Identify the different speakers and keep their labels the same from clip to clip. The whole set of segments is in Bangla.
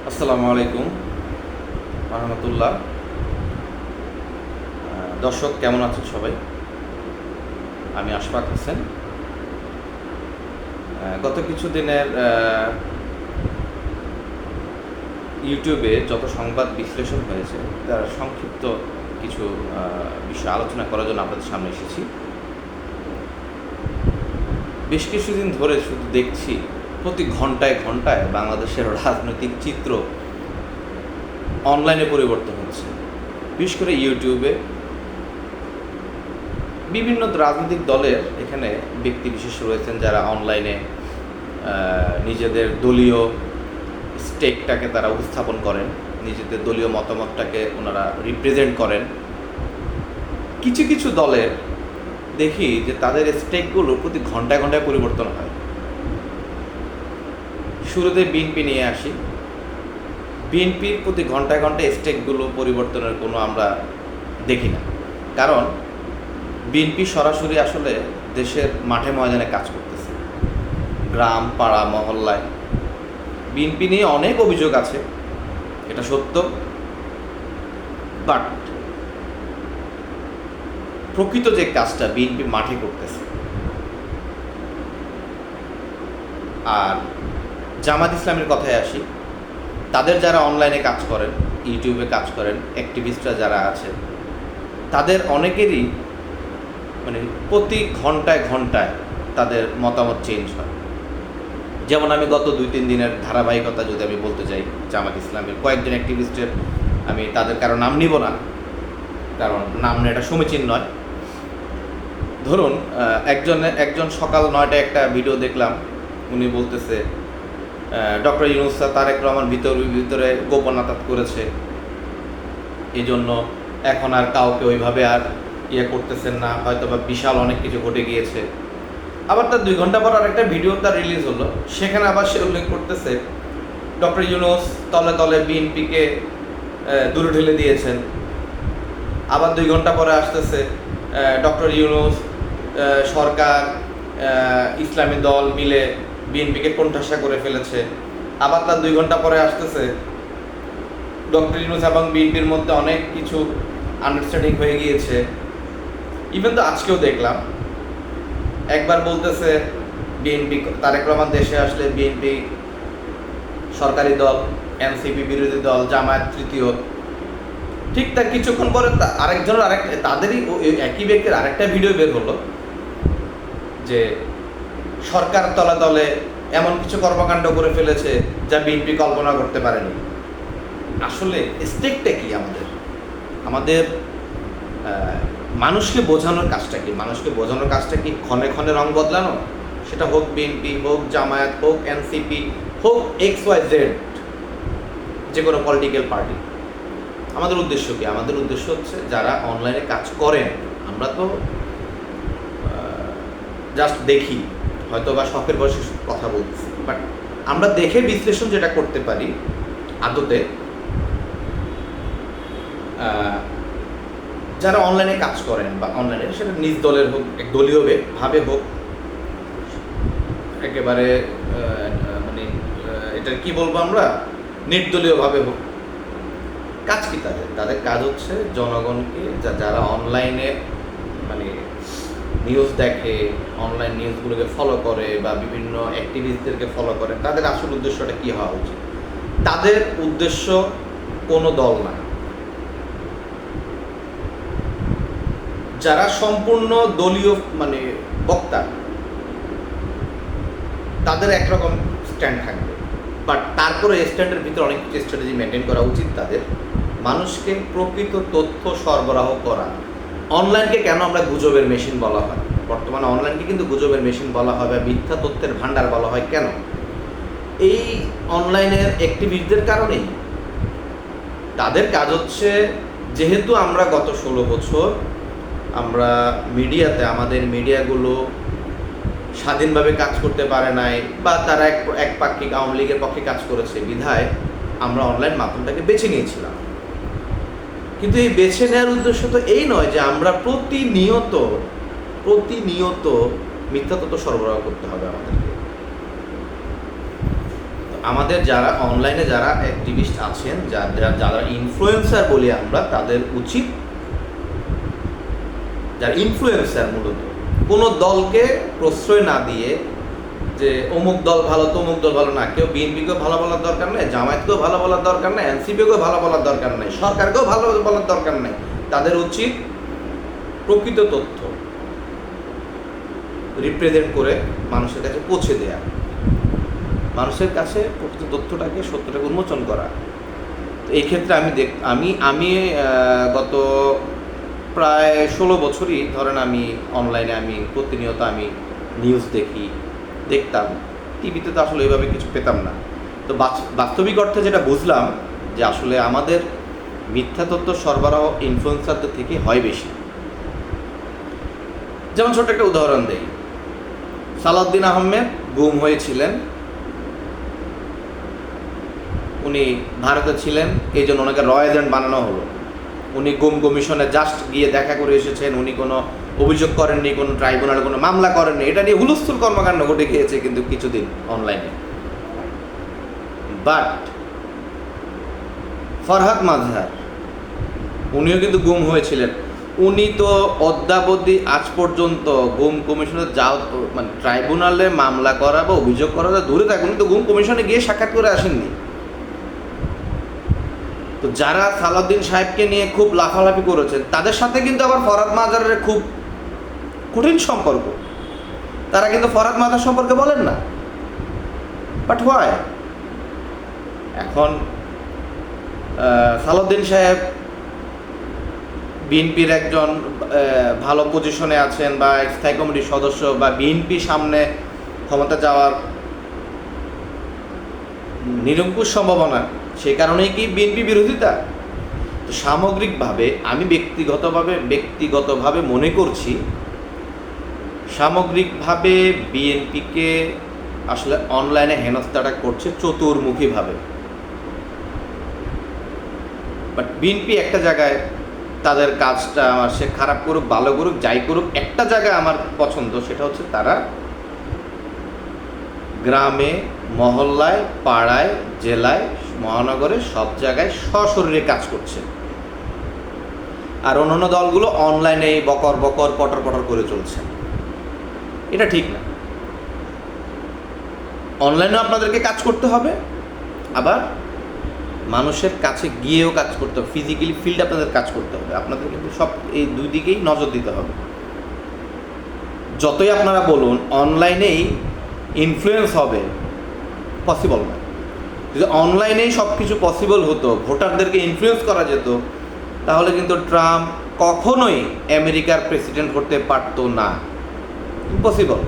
Speaker 1: আসসালামু আলাইকুম রহমতুল্লাহ। দর্শক কেমন আছেন সবাই? আমি আশফাক হোসেন। গত কিছুদিনের ইউটিউবে যত সংবাদ বিশ্লেষণ হয়েছে তার সংক্ষিপ্ত কিছু বিষয় আলোচনা করার জন্য আপনাদের সামনে এসেছি। বেশ কিছুদিন ধরে শুধু দেখছি প্রতি ঘন্টায় ঘন্টায় বাংলাদেশের রাজনৈতিক চিত্র অনলাইনে পরিবর্তন হচ্ছে। বিশেষ করে ইউটিউবে বিভিন্ন রাজনৈতিক দলের এখানে ব্যক্তি বিশেষ রয়েছেন যারা অনলাইনে নিজেদের দলীয় স্টেকটাকে তারা উপস্থাপন করেন, নিজেদের দলীয় মতামতটাকে ওনারা রিপ্রেজেন্ট করেন। কিছু কিছু দলের দেখি যে তাদের স্টেকগুলো প্রতি ঘন্টায় ঘন্টায় পরিবর্তন হয়। শুরুতে বিএনপি নিয়ে আসি। বিএনপির প্রতি ঘন্টায় ঘন্টায় স্টেকগুলো পরিবর্তনের কোনো আমরা দেখি না, কারণ বিএনপি সরাসরি আসলে দেশের মাঠে ময়দানে কাজ করতেছে, গ্রাম পাড়া মহল্লায়। বিএনপি নিয়ে অনেক অভিযোগ আছে, এটা সত্য, বাট প্রকৃত যে কাজটা বিএনপি মাঠে করতেছে। আর জামাত ইসলামের কথায় আসি, তাদের যারা অনলাইনে কাজ করেন, ইউটিউবে কাজ করেন, অ্যাক্টিভিস্টরা যারা আছে, তাদের অনেকেরই প্রতি ঘন্টায় ঘন্টায় তাদের মতামত চেঞ্জ হয়। যেমন আমি গত 2-3 দিনের ধারাবাহিকতা যদি আমি বলতে চাই, জামাত ইসলামের কয়েকজন অ্যাক্টিভিস্টের, আমি তাদের কারো নাম নিব না, কারণ নাম নেওয়াটা সমীচীন নয়। ধরুন একজন সকাল 9টায় একটা ভিডিও দেখলাম, উনি বলতেছে ডক্টর ইউনূস তারেক রহমান ভিতরে গোপনাতাত করেছে, এই জন্য এখন আর কাউকে ওইভাবে আর করতেছেন না, হয়তো বা বিশাল অনেক কিছু ঘটে গিয়েছে। আবার তার 2 ঘন্টা পর আর একটা ভিডিও তার রিলিজ হলো, সেখানে আবার সে উল্লেখ করতেছে ডক্টর ইউনূস তলে তলে বিএনপিকে দূরে ঠেলে দিয়েছেন। আবার 2 ঘন্টা পরে আসতেছে ডক্টর ইউনূস সরকার ইসলামী দল মিলে বিএনপিকে কোণঠাসা করে ফেলেছে। আবার তার 2 ঘন্টা পরে আসতেছে ডক্টর ইউনূস এবং বিএনপির মধ্যে অনেক কিছু আন্ডারস্ট্যান্ডিং হয়ে গিয়েছে। ইভেন তো আজকেও দেখলাম একবার বলতেছে বিএনপি, তারেক রহমান দেশে আসলে বিএনপি সরকারি দল, এনসিপি বিরোধী দল, জামায়াত তৃতীয়। ঠিক তার কিছুক্ষণ পরে তাদেরই একই ব্যক্তির আরেকটা ভিডিও বের হলো যে সরকার তলে তলে এমন কিছু কর্মকাণ্ড করে ফেলেছে যা বিএনপি কল্পনা করতে পারেনি। আসলে স্টেকটা কি আমাদের মানুষকে বোঝানোর কাজটা কি? মানুষকে বোঝানোর কাজটা কি ক্ষণে ক্ষণে রং বদলানো? সেটা হোক বিএনপি, হোক জামায়াত, হোক এনসিপি, হোক XYZ, যে কোনো পলিটিক্যাল পার্টি। আমাদের উদ্দেশ্য কি? আমাদের উদ্দেশ্য হচ্ছে যারা অনলাইনে কাজ করেন, আমরা তো জাস্ট দেখি, হয়তো বা শখের বয়সে কথা বলতেছি, বাট আমরা দেখে বিশ্লেষণ যেটা করতে পারি আদতে, যারা অনলাইনে কাজ করেন বা অনলাইনে সেটা নিজ দলের হোক, দলীয় ভাবে হোক, একেবারে এটা কি বলবো আমরা, নির্দলীয়ভাবে হোক, কাজ কি তাদের কাজ হচ্ছে জনগণকে, যারা অনলাইনে নিউজ দেখে, অনলাইন নিউজগুলোকে ফলো করে বা বিভিন্ন অ্যাক্টিভিস্টদেরকে ফলো করে, তাদের আসল উদ্দেশ্যটা কি হওয়া উচিত? তাদের উদ্দেশ্য কোনো দল না। যারা সম্পূর্ণ দলীয় বক্তা, তাদের একরকম স্ট্যান্ড থাকবে, বাট তারপরে স্ট্যান্ডের ভিতরে অনেক কিছু স্ট্র্যাটেজি মেনটেন করা উচিত তাদের। মানুষকে প্রকৃত তথ্য সরবরাহ করা। অনলাইনকে কেন আমরা গুজবের মেশিন বলা হয়? বর্তমানে অনলাইনকে কিন্তু গুজবের মেশিন বলা হয় বা মিথ্যা তথ্যের ভান্ডার বলা হয় কেন? এই অনলাইনের অ্যাক্টিভিস্টদের কারণেই। তাদের কাজ হচ্ছে, যেহেতু আমরা গত 16 বছর আমরা মিডিয়াতে, আমাদের মিডিয়াগুলো স্বাধীনভাবে কাজ করতে পারে নাই, বা তারা একপাক্ষিক আওয়ামী লীগের পক্ষে কাজ করেছে, বিধায় আমরা অনলাইন মাধ্যমটাকে বেছে নিয়েছিলাম। কিন্তু এই বেছে নেওয়ার উদ্দেশ্য তো এই নয় যে আমরা প্রতিনিয়ত মিথ্যা তথ্য সরবরাহ করতে হবে আমাদেরকে। আমাদের যারা অনলাইনে যারা অ্যাক্টিভিস্ট আছেন, যারা ইনফ্লুয়েন্সার বলি আমরা, তাদের উচিত, যারা ইনফ্লুয়েন্সার মূলত, কোনো দলকে প্রশ্রয় না দিয়ে যে অমুক দল ভালো তমুক দল ভালো, না, কেউ বিএনপিকেও ভালো বলার দরকার নেই, জামায়াতকেও ভালো বলার দরকার নেই, এনসিপিকেও ভালো বলার দরকার নেই, সরকারকেও ভালো বলার দরকার নেই। তাদের উচিত প্রকৃত তথ্য রিপ্রেজেন্ট করে মানুষের কাছে পৌঁছে দেয়া, মানুষের কাছে প্রকৃত তথ্যটাকে, সত্যটাকে উন্মোচন করা। তো এই ক্ষেত্রে আমি গত প্রায় 16 বছরই ধরেন আমি অনলাইনে, আমি প্রতিনিয়ত আমি নিউজ দেখতাম। টিভিতে তো আসলে এইভাবে কিছু পেতাম না। তো বাস্তবিক অর্থে যেটা বুঝলাম যে আসলে আমাদের মিথ্যা তথ্য সরবরাহ ইনফ্লুয়েন্সারদের থেকে হয় বেশি। যেমন ছোট্ট একটা উদাহরণ দেই, সালাউদ্দিন আহমেদ গুম হয়েছিলেন, উনি ভারতে ছিলেন, এই জন্য ওনাকে র এজেন্ট বানানো হলো। উনি গুম কমিশনে জাস্ট গিয়ে দেখা করে এসেছেন, উনি কোনো অভিযোগ করেননি, কোনো ট্রাইব্যুনালে কোনো মামলা করেননি। এটা নিয়ে হুলস্থুল কর্মকাণ্ড ঘটে গিয়েছে কিন্তু কিছুদিন অনলাইনে। বাট ফরহাদ মাজহার, উনিও কিন্তু গুম হয়েছিলেন। উনি তো অদ্যাবধি আজ পর্যন্ত গুম কমিশনে যাও, মানে ট্রাইব্যুনালে মামলা করা বা অভিযোগ করা দূরে থাকুন, উনি তো গুম কমিশনে গিয়ে সাক্ষাৎ করে আসেননি। তো যারা সালাউদ্দিন সাহেবকে নিয়ে খুব লাফালাফি করেছেন, তাদের সাথে কিন্তু আবার ফরহাদ মাজহারের খুব কঠিন সম্পর্ক। তারা কিন্তু ফরহাদ মাজহার সম্পর্কে বলেন না। But why? এখন সালাউদ্দিন সাহেব বিএনপির একজন ভালো পজিশনে আছেন, বা স্থায়ী কমিটির সদস্য, বা বিএনপি সামনে ক্ষমতা যাওয়ার নিরঙ্কুশ সম্ভাবনা, সেই কারণেই কি বিএনপি বিরোধিতা? তো সামগ্রিকভাবে আমি ব্যক্তিগতভাবে মনে করছি, সামগ্রিকভাবে বিএনপিকে আসলে অনলাইনে হেনস্থাটা করছে চতুর্মুখীভাবে। বাট বিএনপি একটা জায়গায় তাদের কাজটা, আমার সে খারাপ করুক ভালো করুক যাই করুক, একটা জায়গায় আমার পছন্দ, সেটা হচ্ছে তারা গ্রামে, মহল্লায়, পাড়ায়, জেলায়, মহানগরে সব জায়গায় সশরীরে কাজ করছে। আর অন্যান্য দলগুলো অনলাইনে বকর বকর পটর পটর করে চলছে। এটা ঠিক না। অনলাইনেও আপনাদেরকে কাজ করতে হবে, আবার মানুষের কাছে গিয়েও কাজ করতে হবে, ফিজিক্যালি ফিল্ডে আপনাদের কাজ করতে হবে। আপনাদের কিন্তু সব এই দুই দিকেই নজর দিতে হবে। যতই আপনারা বলুন অনলাইনেই ইনফ্লুয়েন্স হবে, পসিবল না। যদি অনলাইনেই সব কিছু পসিবল হতো, ভোটারদেরকে ইনফ্লুয়েন্স করা যেত, তাহলে কিন্তু ট্রাম্প কখনোই আমেরিকার প্রেসিডেন্ট হতে পারত না। ইম্পসিবল।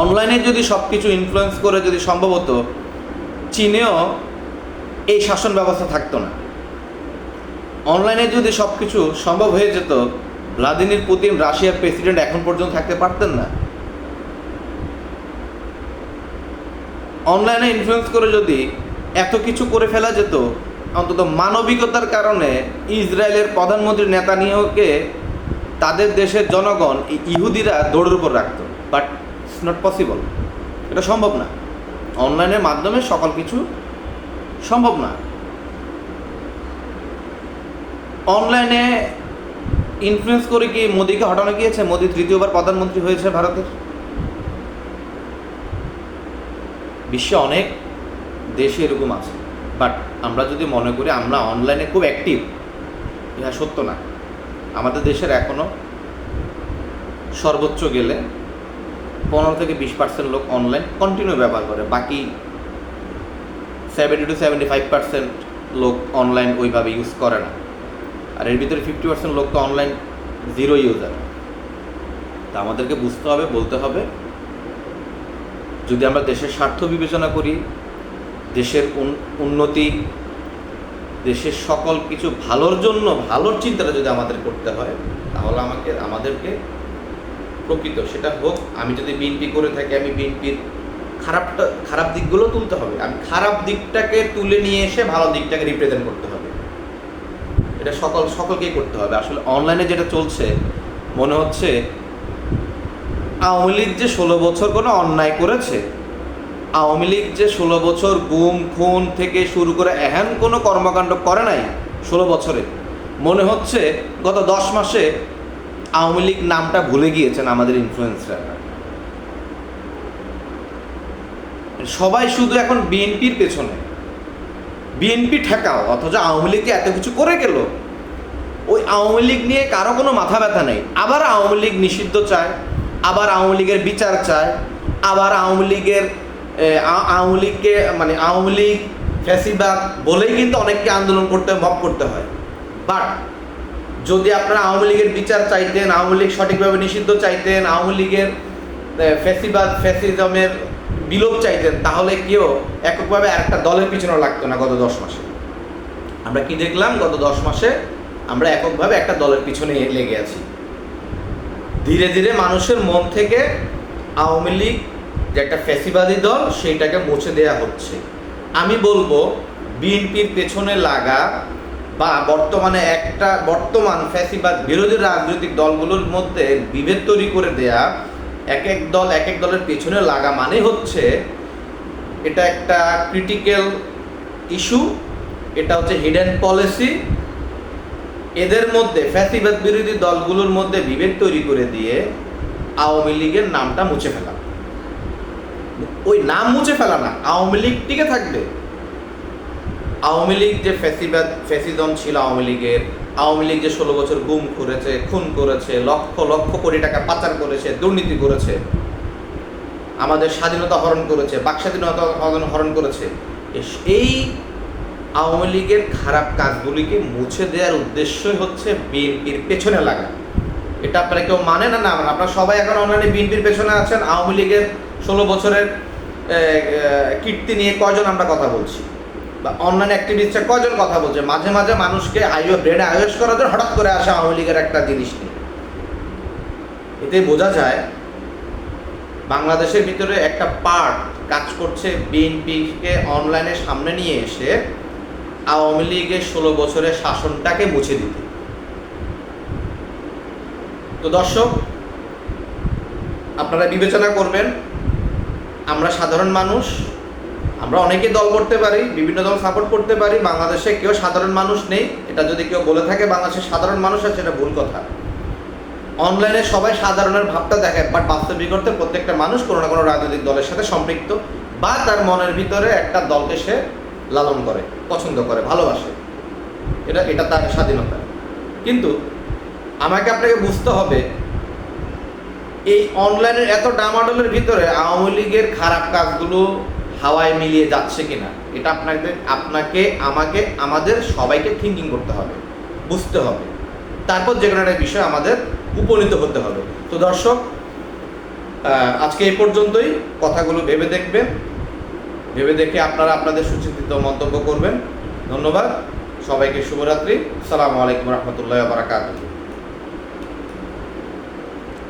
Speaker 1: অনলাইনে যদি সব কিছু ইনফ্লুয়েন্স করে যদি সম্ভব হতো, চীনেও এই শাসন ব্যবস্থা থাকতো না। অনলাইনে যদি সব কিছু সম্ভব হয়ে যেত, ভ্লাদিমির পুতিন রাশিয়ার প্রেসিডেন্ট এখন পর্যন্ত থাকতে পারতেন না। অনলাইনে ইনফ্লুয়েন্স করে যদি এত কিছু করে ফেলা যেত, অন্তত মানবিকতার কারণে ইসরায়েলের প্রধানমন্ত্রী নেতানিয়াহুকে তাদের দেশের জনগণ, ইহুদিরা দৌড়ের উপর রাখত। But it's not possible. এটা সম্ভব না। অনলাইনের মাধ্যমে সকল কিছু সম্ভব না। অনলাইনে ইনফ্লুয়েন্স করে কি মোদিকে হটানো গিয়েছে? মোদি তৃতীয়বার প্রধানমন্ত্রী হয়েছে ভারতের। বিশ্বে অনেক দেশে এরকম আছে। বাট আমরা যদি মনে করি আমরা অনলাইনে খুব অ্যাক্টিভ, ইহা সত্য না। আমাদের দেশের এখনও সর্বোচ্চ গেলে 15 থেকে 20% লোক অনলাইন কন্টিনিউ ব্যবহার করে। বাকি 70 to 75% লোক অনলাইন ওইভাবে ইউজ করে না। আর এর ভিতরে 50% লোক তো অনলাইন জিরো ইউজার। তা আমাদেরকে বুঝতে হবে, বলতে হবে, যদি আমরা দেশের স্বার্থ বিবেচনা করি, দেশের উন্নতি, দেশের সকল কিছু ভালোর জন্য, ভালোর চিন্তাটা যদি আমাদের করতে হয়, তাহলে আমাদেরকে প্রকৃত, সেটা হোক, আমি যদি বিএনপি করে থাকি, আমি বিএনপির খারাপ দিকগুলো তুলতে হবে। আমি খারাপ দিকটাকে তুলে নিয়ে এসে ভালো দিকটাকে রিপ্রেজেন্ট করতে হবে। এটা সকলকেই করতে হবে। আসলে অনলাইনে যেটা চলছে, মনে হচ্ছে আওয়ামী লীগ যে 16 বছর কোনো অন্যায় করেছে, আওয়ামী লীগ যে 16 বছর গুম খুন থেকে শুরু করে এহেন কোনো কর্মকাণ্ড করে নাই 16 বছরে, মনে হচ্ছে গত 10 মাসে আওয়ামী লীগ নামটা ভুলে গিয়েছেন আমাদের ইনফ্লুয়েন্সাররা। সবাই শুধু এখন বিএনপির পেছনে, বিএনপি ঠেকাও, অথচ আওয়ামী লীগকে এত কিছু করে গেল। ওই আওয়ামী লীগ নিয়ে কারো কোনো মাথা ব্যথা নেই। আবার আওয়ামী লীগ নিষিদ্ধ চায়, আবার আওয়ামী লীগের বিচার চায়, আবার আওয়ামী লীগকে মানে আওয়ামী লীগ ফ্যাসিবাদ বলেই কিন্তু অনেককে আন্দোলন করতে মব করতে হয়। বাট যদি আপনারা আওয়ামী লীগের বিচার চাইতেন, আওয়ামী লীগ সঠিকভাবে নিষিদ্ধ চাইতেন, আওয়ামী লীগের ফ্যাসিজমের বিলোপ চাইতেন, তাহলে কেউ এককভাবে একটা দলের পিছনে লাগতো না। গত 10 মাসে আমরা কি দেখলাম? গত 10 মাসে আমরা এককভাবে একটা দলের পিছনে লেগে আছি। ধীরে ধীরে মানুষের মন থেকে আওয়ামী লীগ যে একটা ফ্যাসিবাদী দল, সেইটাকে মুছে দেয়া হচ্ছে। আমি বলবো বিএনপির পেছনে লাগা বা বর্তমান ফ্যাসিবাদ বিরোধী রাজনৈতিক দলগুলোর মধ্যে বিভেদ তৈরি করে দেয়া, এক এক দলের পেছনে লাগা মানে হচ্ছে এটা একটা ক্রিটিক্যাল ইস্যু, এটা হচ্ছে হিডেন পলিসি। এদের মধ্যে ফ্যাসিবাদ বিরোধী দলগুলোর মধ্যে বিভেদ তৈরি করে দিয়ে আওয়ামী লীগের নামটা মুছে ফেলা। ওই নাম মুছে ফেলা না, আওয়ামী লীগ টিকে থাকবে। আওয়ামী লীগ যে ফ্যাসিজম ছিল আওয়ামী লীগের, আওয়ামী লীগ যে 16 বছর গুম করেছে, খুন করেছে, লক্ষ লক্ষ কোটি টাকা পাচার করেছে, দুর্নীতি করেছে, আমাদের স্বাধীনতা হরণ করেছে, বাক স্বাধীনতা হরণ করেছে, এই আওয়ামী লীগের খারাপ কাজগুলিকে মুছে দেওয়ার উদ্দেশ্যই হচ্ছে বিএনপির পেছনে লাগা। এটা আপনারা কেউ মানে না না মানে আপনারা সবাই এখন অনলাইনে বিএনপির পেছনে আছেন। আওয়ামী লীগের 16 বছরের কীর্তি নিয়ে কয়জন আমরা কথা বলছি, বা অনলাইন অ্যাক্টিভিস্টরা কয়জন কথা বলছে? মাঝে মাঝে মানুষকে ব্রেনে আয়োজ করার জন্য হঠাৎ করে আসে আওয়ামী লীগের একটা জিনিস নিয়ে। এতে বোঝা যায় বাংলাদেশের ভিতরে একটা পার্ট কাজ করছে বিএনপিকে অনলাইনে সামনে নিয়ে এসে আওয়ামী লীগের 16 বছরের শাসনটাকে মুছে দিতে। তো দর্শক, আপনারা বিবেচনা করবেন। আমরা সাধারণ মানুষ, আমরা অনেকে দল করতে পারি, বিভিন্ন দল সাপোর্ট করতে পারি। বাংলাদেশে কেউ সাধারণ মানুষ নেই, এটা যদি কেউ বলে থাকে বাংলাদেশের সাধারণ মানুষ আছে, এটা ভুল কথা। অনলাইনে সবাই সাধারণের ভাবটা দেখায়, বাট বাস্তবিক অর্থে প্রত্যেকটা মানুষ কোনো না কোনো রাজনৈতিক দলের সাথে সম্পৃক্ত, বা তার মনের ভিতরে একটা দলকে সে লালন করে, পছন্দ করে, ভালোবাসে। এটা তার স্বাধীনতা। কিন্তু আমাকে আপনাকে বুঝতে হবে, এই অনলাইনের এত ডামাডোলের ভিতরে আওয়ামী লীগের খারাপ কাজগুলো হাওয়ায় মিলিয়ে যাচ্ছে কিনা, এটা আপনাকে আমাদের সবাইকে থিঙ্কিং করতে হবে, বুঝতে হবে। তারপর যে কোনো একটা বিষয় আমাদের উপনীত হতে হবে। তো দর্শক, আজকে এই পর্যন্তই। কথাগুলো ভেবে দেখবেন, ভেবে দেখে আপনারা আপনাদের সুচিন্তিত মন্তব্য করবেন। ধন্যবাদ সবাইকে। শুভরাত্রি। আসসালামু আলাইকুম রহমতুল্লাহি ওয়া বারাকাতুহু।